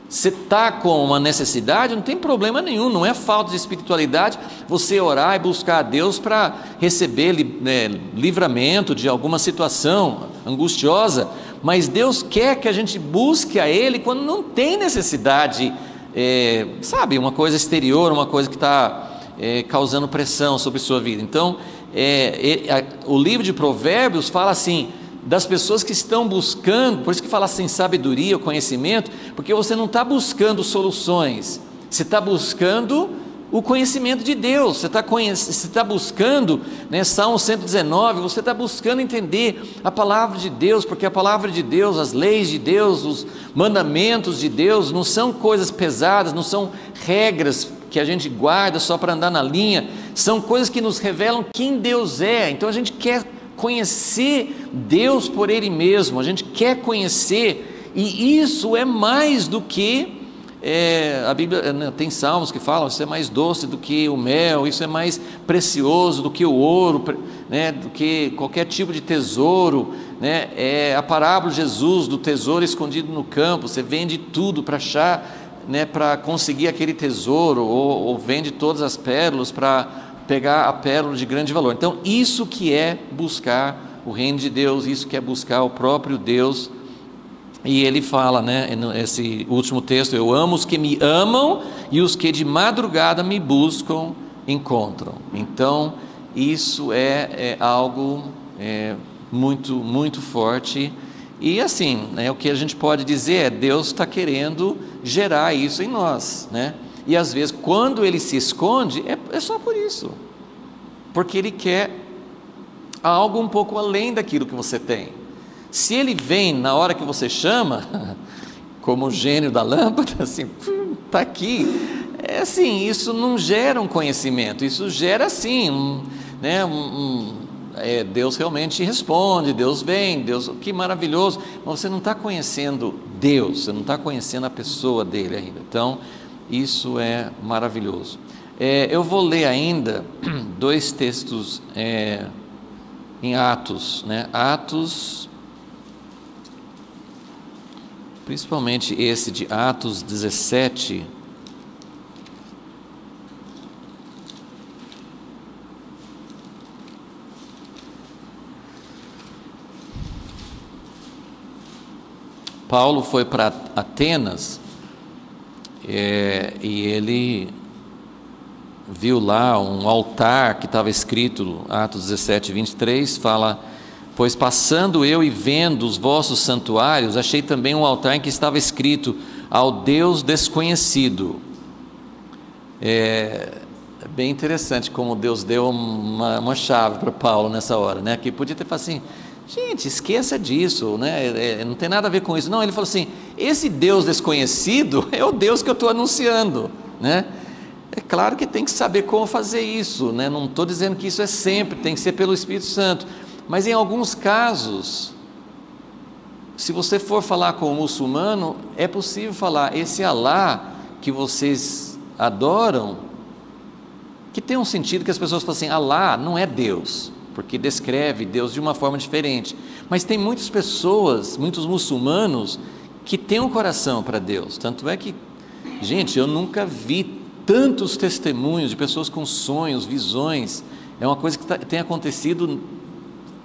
Você está com uma necessidade, não tem problema nenhum, não é falta de espiritualidade você orar e buscar a Deus para receber livramento de alguma situação angustiosa, mas Deus quer que a gente busque a Ele quando não tem necessidade, sabe, uma coisa exterior, uma coisa que está causando pressão sobre sua vida. Então, o livro de Provérbios fala assim, das pessoas que estão buscando, por isso que fala assim, sabedoria, conhecimento, porque você não está buscando soluções, você está buscando o conhecimento de Deus, você está buscando, né, Salmo 119, você está buscando entender a palavra de Deus, porque a palavra de Deus, as leis de Deus, os mandamentos de Deus, não são coisas pesadas, não são regras que a gente guarda só para andar na linha, são coisas que nos revelam quem Deus é. Então a gente quer conhecer Deus por Ele mesmo, a gente quer conhecer, e isso é mais do que, a Bíblia tem salmos que falam, isso é mais doce do que o mel, isso é mais precioso do que o ouro, né, do que qualquer tipo de tesouro, né? A parábola de Jesus do tesouro escondido no campo, você vende tudo para achar, né, para conseguir aquele tesouro, ou vende todas as pérolas para pegar a pérola de grande valor. Então isso que é buscar o reino de Deus, isso que é buscar o próprio Deus. E ele fala, né, nesse último texto, eu amo os que me amam e os que de madrugada me buscam encontram. Então isso é algo muito, muito forte. E assim, né, o que a gente pode dizer é, Deus está querendo gerar isso em nós, né? E às vezes quando Ele se esconde, é só por isso, porque Ele quer algo um pouco além daquilo que você tem. Se Ele vem na hora que você chama, como o gênio da lâmpada, assim, está aqui, assim, isso não gera um conhecimento, isso gera assim, Deus realmente responde, Deus vem, Deus, que maravilhoso, mas você não está conhecendo Deus, você não está conhecendo a pessoa dele ainda. Então isso é maravilhoso. Eu vou ler ainda 2 textos em Atos, né? Atos, principalmente esse de Atos 17. Paulo foi para Atenas, e ele viu lá um altar que estava escrito, Atos 17, 23, fala, pois passando eu e vendo os vossos santuários, achei também um altar em que estava escrito, ao Deus desconhecido. É bem interessante como Deus deu uma chave para Paulo nessa hora, né? Que podia ter falado assim, gente, esqueça disso, né? Não tem nada a ver com isso. Não, ele falou assim, esse Deus desconhecido é o Deus que eu estou anunciando, né? É claro que tem que saber como fazer isso, né? Não estou dizendo que isso é sempre, tem que ser pelo Espírito Santo, mas em alguns casos, se você for falar com um muçulmano, é possível falar, esse Alá que vocês adoram, que tem um sentido que as pessoas falam assim, Alá não é Deus, porque descreve Deus de uma forma diferente, mas tem muitas pessoas, muitos muçulmanos, que têm um coração para Deus. Tanto é que, gente, eu nunca vi tantos testemunhos de pessoas com sonhos, visões. É uma coisa que tem acontecido,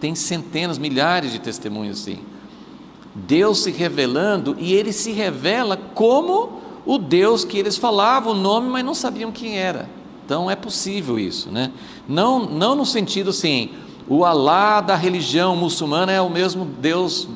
tem centenas, milhares de testemunhos assim. Deus se revelando, e Ele se revela como o Deus que eles falavam o nome, mas não sabiam quem era. Então é possível isso, né? Não no sentido assim, o Alá da religião muçulmana é o mesmo Deus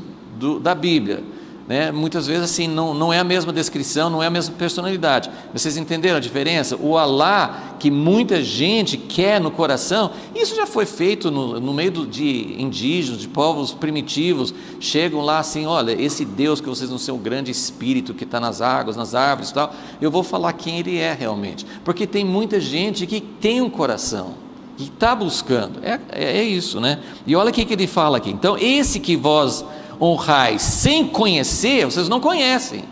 da Bíblia, né? Muitas vezes assim, não é a mesma descrição, não é a mesma personalidade. Vocês entenderam a diferença? O Alá que muita gente quer no coração, isso já foi feito no meio de indígenas, de povos primitivos. Chegam lá assim: olha, esse Deus que vocês não são, o grande espírito que está nas águas, nas árvores e tal, eu vou falar quem ele é realmente, porque tem muita gente que tem um coração, que está buscando, é isso, né? E olha o que ele fala aqui: então, esse que vós honrais sem conhecer, vocês não conhecem,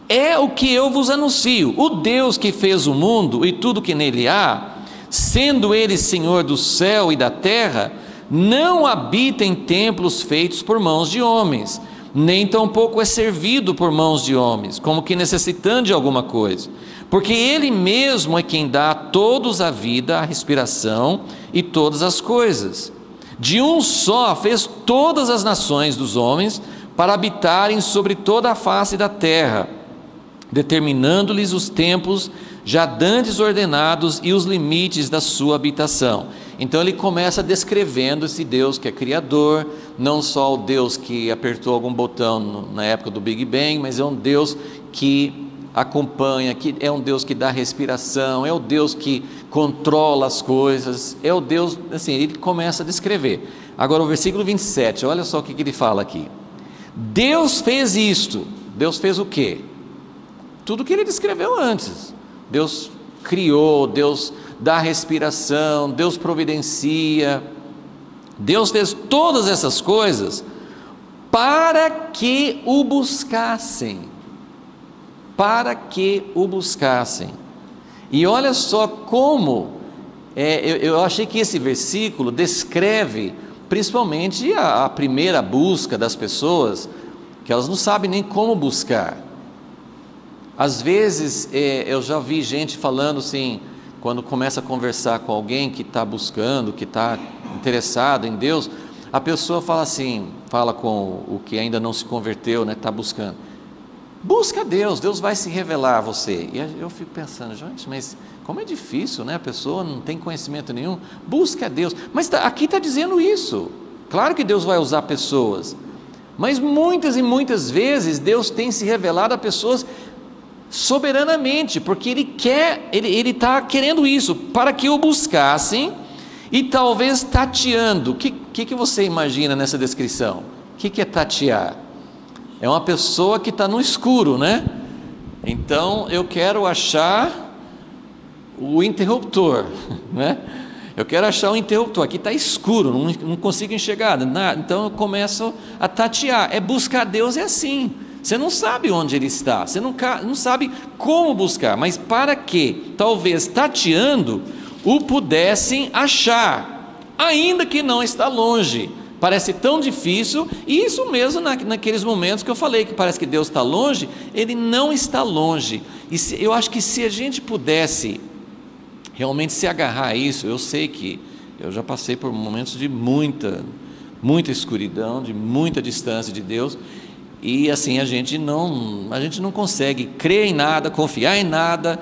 é o que eu vos anuncio. O Deus que fez o mundo e tudo que nele há, sendo ele Senhor do céu e da terra, não habita em templos feitos por mãos de homens, nem tampouco é servido por mãos de homens, como que necessitando de alguma coisa, porque ele mesmo é quem dá a todos a vida, a respiração e todas as coisas. De um só fez todas as nações dos homens para habitarem sobre toda a face da terra, determinando-lhes os tempos já dantes ordenados e os limites da sua habitação. Então ele começa descrevendo esse Deus que é criador, não só o Deus que apertou algum botão na época do Big Bang, mas é um Deus que acompanha, que é um Deus que dá respiração, é o Deus que controla as coisas, é o Deus, assim, ele começa a descrever. Agora o versículo 27, olha só o que ele fala aqui: Deus fez isto. Deus fez o quê? Tudo que ele descreveu antes. Deus criou, Deus dá respiração, Deus providencia, Deus fez todas essas coisas para que o buscassem. Para que o buscassem. E olha só como, eu achei que esse versículo descreve principalmente a primeira busca das pessoas, que elas não sabem nem como buscar. Às vezes eu já vi gente falando assim, quando começa a conversar com alguém que está buscando, que está interessado em Deus, a pessoa fala assim, fala com o que ainda não se converteu, né, está buscando: busca Deus, Deus vai se revelar a você. E eu fico pensando: gente, mas como é difícil, né? A pessoa não tem conhecimento nenhum, busca Deus. Mas aqui está dizendo isso. Claro que Deus vai usar pessoas, mas muitas e muitas vezes Deus tem se revelado a pessoas soberanamente, porque Ele está querendo isso, para que o buscassem, e talvez tateando. O que você imagina nessa descrição? O que é tatear? É uma pessoa que está no escuro, né? Então eu quero achar o interruptor, né? Eu quero achar o interruptor. Aqui está escuro, não consigo enxergar nada. Então eu começo a tatear. Buscar Deus é assim. Você não sabe onde Ele está, você não sabe como buscar, mas para que, talvez tateando, o pudessem achar, ainda que não está longe. Parece tão difícil, e isso mesmo naqueles momentos que eu falei, que parece que Deus está longe, Ele não está longe. E eu acho que se a gente pudesse realmente se agarrar a isso, eu sei que eu já passei por momentos de muita escuridão, de muita distância de Deus, e assim a gente não consegue crer em nada, confiar em nada,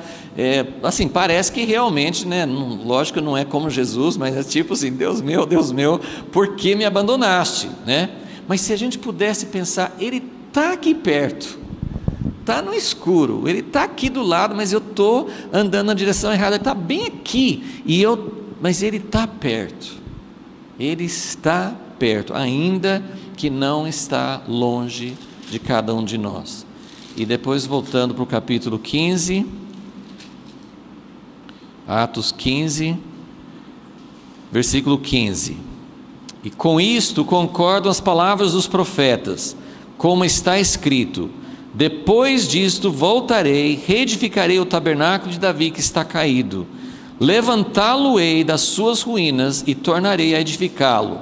assim, parece que realmente, né, lógico que não é como Jesus, mas é tipo assim: Deus meu, por que me abandonaste, né? Mas se a gente pudesse pensar: Ele está aqui perto, está no escuro, Ele está aqui do lado, mas eu estou andando na direção errada, Ele está bem aqui, mas Ele está perto, Ele está perto, ainda que não está longe de cada um de nós. E depois, voltando para o capítulo 15, Atos 15, versículo 15: e com isto concordam as palavras dos profetas, como está escrito: depois disto voltarei, reedificarei o tabernáculo de Davi que está caído, levantá-lo-ei das suas ruínas e tornarei a edificá-lo,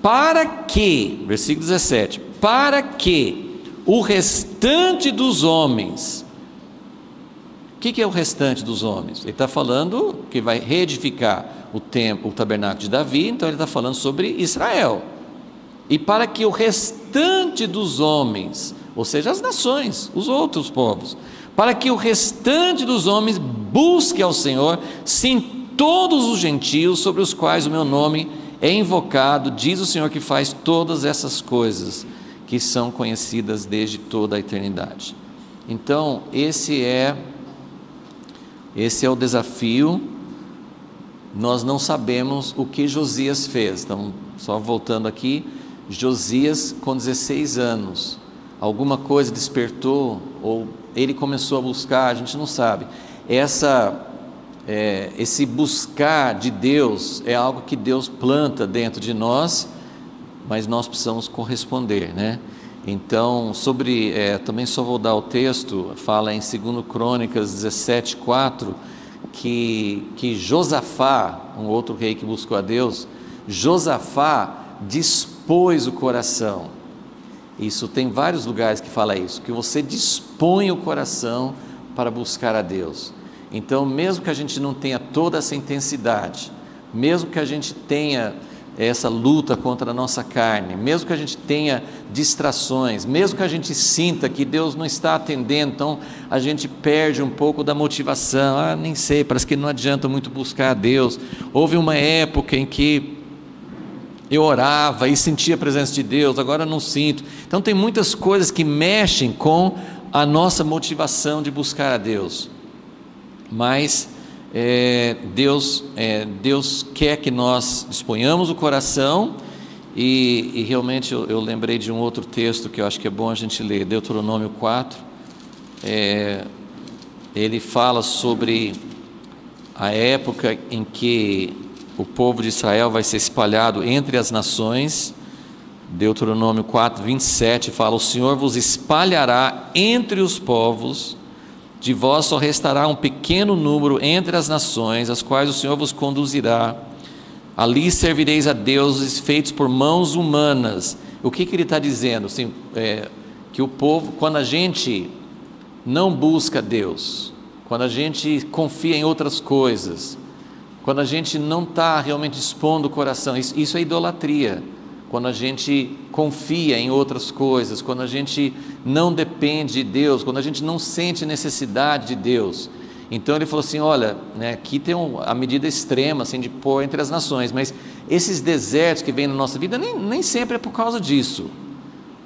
para que, versículo 17, para que o restante dos homens. O que é o restante dos homens? Ele está falando que vai reedificar o templo, o tabernáculo de Davi, então ele está falando sobre Israel. E para que o restante dos homens, ou seja, as nações, os outros povos, para que o restante dos homens busque ao Senhor, sim, todos os gentios sobre os quais o meu nome é invocado, diz o Senhor que faz todas essas coisas, que são conhecidas desde toda a eternidade. Então, esse é o desafio. Nós não sabemos o que Josias fez. Então, só voltando aqui, Josias com 16 anos, alguma coisa despertou, ou ele começou a buscar, a gente não sabe. Esse buscar de Deus é algo que Deus planta dentro de nós, mas nós precisamos corresponder, né? Então, também só vou dar o texto, fala em 2 Crônicas 17:4, que Josafá, um outro rei que buscou a Deus, Josafá dispôs o coração. Isso tem vários lugares que fala isso, que você dispõe o coração para buscar a Deus. Então, mesmo que a gente não tenha toda essa intensidade, mesmo que a gente tenha essa luta contra a nossa carne, mesmo que a gente tenha distrações, mesmo que a gente sinta que Deus não está atendendo, então a gente perde um pouco da motivação. Nem sei, parece que não adianta muito buscar a Deus. Houve uma época em que eu orava e sentia a presença de Deus, agora não sinto. Então tem muitas coisas que mexem com a nossa motivação de buscar a Deus, mas Deus quer que nós disponhamos o coração, e realmente eu lembrei de um outro texto que eu acho que é bom a gente ler, Deuteronômio 4, ele fala sobre a época em que o povo de Israel vai ser espalhado entre as nações. Deuteronômio 4:27 fala: o Senhor vos espalhará entre os povos, de vós só restará um pequeno número entre as nações, as quais o Senhor vos conduzirá. Ali servireis a deuses feitos por mãos humanas. O que ele está dizendo? Assim, que o povo, quando a gente não busca Deus, quando a gente confia em outras coisas, quando a gente não está realmente expondo o coração, isso é idolatria. Quando a gente confia em outras coisas, quando a gente não depende de Deus, quando a gente não sente necessidade de Deus. Então ele falou assim: olha, aqui tem a medida extrema assim, de pôr entre as nações, mas esses desertos que vêm na nossa vida nem sempre é por causa disso.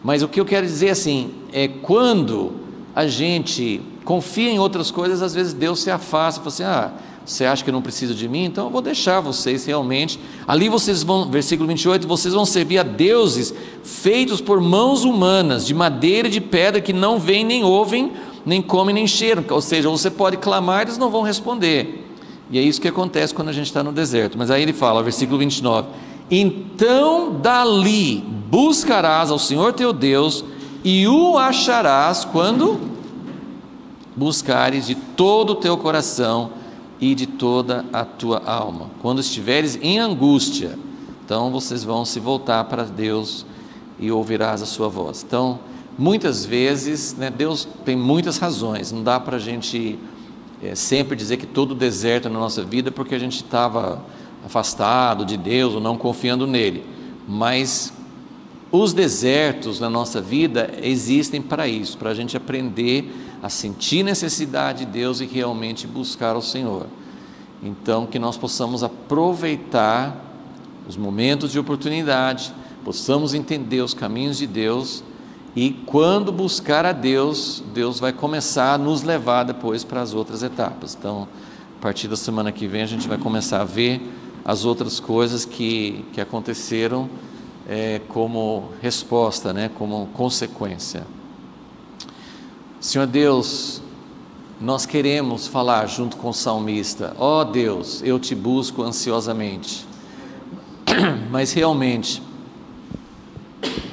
Mas o que eu quero dizer assim, é quando a gente confia em outras coisas, às vezes Deus se afasta e fala assim: você acha que não precisa de mim? Então eu vou deixar vocês realmente. Ali vocês vão, versículo 28, vocês vão servir a deuses feitos por mãos humanas, de madeira e de pedra, que não veem, nem ouvem, nem comem, nem cheiram. Ou seja, você pode clamar, eles não vão responder. E é isso que acontece quando a gente está no deserto. Mas aí ele fala, versículo 29, então dali buscarás ao Senhor teu Deus, e o acharás quando buscares de todo o teu coração e de toda a tua alma, quando estiveres em angústia. Então vocês vão se voltar para Deus e ouvirás a sua voz. Então, muitas vezes, Deus tem muitas razões, não dá para a gente sempre dizer que todo deserto na nossa vida porque a gente estava afastado de Deus ou não confiando nele, mas os desertos na nossa vida existem para isso, para a gente aprender a sentir necessidade de Deus e realmente buscar o Senhor. Então, que nós possamos aproveitar os momentos de oportunidade, possamos entender os caminhos de Deus, e quando buscar a Deus, Deus vai começar a nos levar depois para as outras etapas. Então, a partir da semana que vem, a gente vai começar a ver as outras coisas que aconteceram como resposta, como consequência. Senhor Deus, nós queremos falar junto com o salmista: ó Deus, eu te busco ansiosamente. Mas realmente,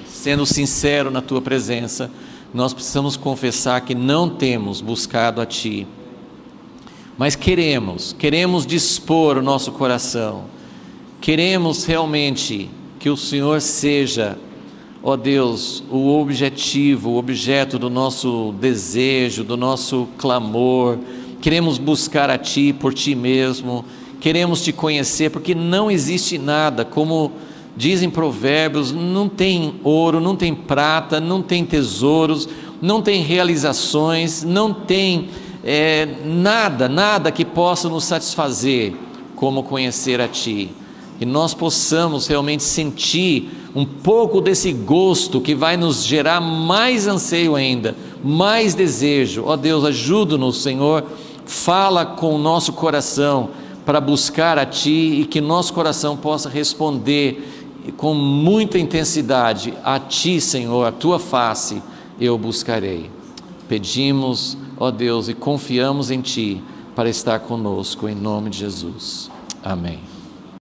sendo sincero na tua presença, nós precisamos confessar que não temos buscado a ti, mas queremos dispor o nosso coração, queremos realmente que o Senhor seja, ó Deus, o objetivo, o objeto do nosso desejo, do nosso clamor. Queremos buscar a Ti por Ti mesmo, queremos Te conhecer, porque não existe nada, como dizem Provérbios, não tem ouro, não tem prata, não tem tesouros, não tem realizações, não tem nada que possa nos satisfazer como conhecer a Ti. Que nós possamos realmente sentir um pouco desse gosto que vai nos gerar mais anseio ainda, mais desejo. Ó Deus, ajuda-nos, Senhor, fala com o nosso coração para buscar a Ti, e que nosso coração possa responder com muita intensidade: a Ti, Senhor, a Tua face eu buscarei. Pedimos, ó Deus, e confiamos em Ti para estar conosco, em nome de Jesus. Amém.